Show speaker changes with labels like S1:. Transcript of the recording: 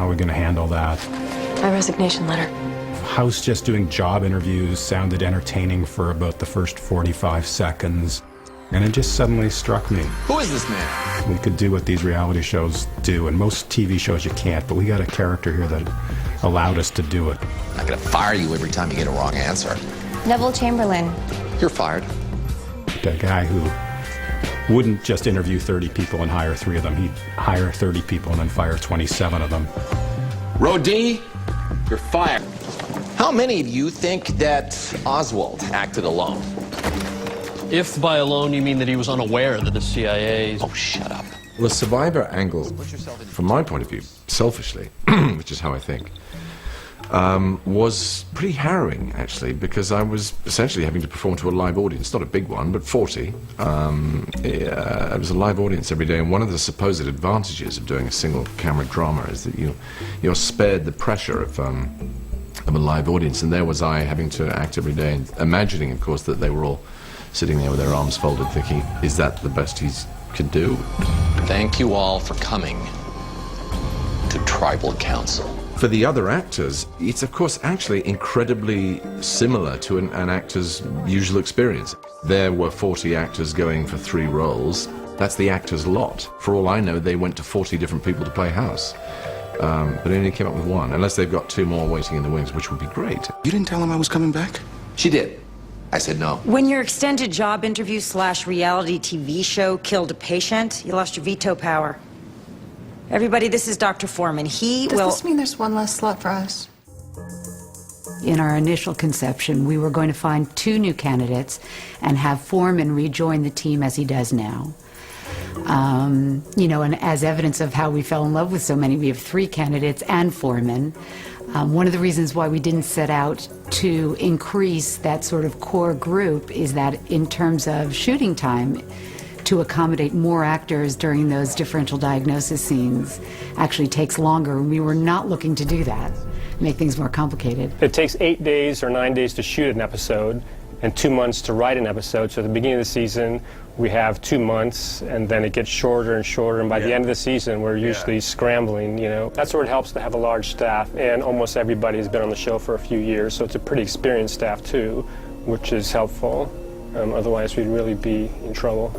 S1: How are we going to handle that?
S2: My resignation letter.
S1: House just doing job interviews sounded entertaining for about the first 45 seconds. And it just suddenly struck me.
S3: Who is this man?
S1: We could do what these reality shows do, and most TV shows you can't, but we got a character here that allowed us to do it.
S3: I'm not gonna fire you every time you get a wrong answer.
S4: Neville Chamberlain.
S3: You're fired.
S1: The guy who wouldn't just interview 30 people and hire 3 of them. He'd hire 30 people and then fire 27 of them.
S3: Rodi, you're fired. How many of you think that Oswald acted alone?
S5: If by alone you mean that he was unaware that the CIA...
S3: Oh, shut up.
S6: Well, the survivor angle, from my point of view, selfishly, which is how I think, was pretty harrowing, actually, because I was essentially having to perform to a live audience, not a big one, but 40. It was a live audience every day, and one of the supposed advantages of doing a single-camera drama is that you're spared the pressure of a live audience, and there was I having to act every day, and imagining, of course, that they were all sitting there with their arms folded, thinking, is that the best he could do?
S3: Thank you all for coming to Tribal Council.
S6: For the other actors, it's of course actually incredibly similar to an actor's usual experience. There were 40 actors going for 3 roles. That's the actor's lot. For all I know, they went to 40 different people to play House. But they only came up with 1, unless they've got 2 more waiting in the wings, which would be great.
S7: You didn't tell him I was coming back?
S3: She did. I said no.
S8: When your extended job interview / reality TV show killed a patient, you lost your veto power. Everybody, this is Dr. Foreman.
S2: Does this mean there's one less slot for us?
S9: In our initial conception, we were going to find 2 new candidates and have Foreman rejoin the team as he does now. You know, and as evidence of how we fell in love with so many, we have 3 candidates and Foreman. One of the reasons why we didn't set out to increase that sort of core group is that in terms of shooting time, to accommodate more actors during those differential diagnosis scenes actually takes longer, and we were not looking to do that, make things more complicated.
S10: It takes 8 days or 9 days to shoot an episode and 2 months to write an episode. So at the beginning of the season, we have 2 months, and then it gets shorter and shorter, and by the end of the season, we're usually scrambling, you know. That's where it helps to have a large staff, and almost everybody has been on the show for a few years, so it's a pretty experienced staff too, which is helpful. Otherwise, we'd really be in trouble.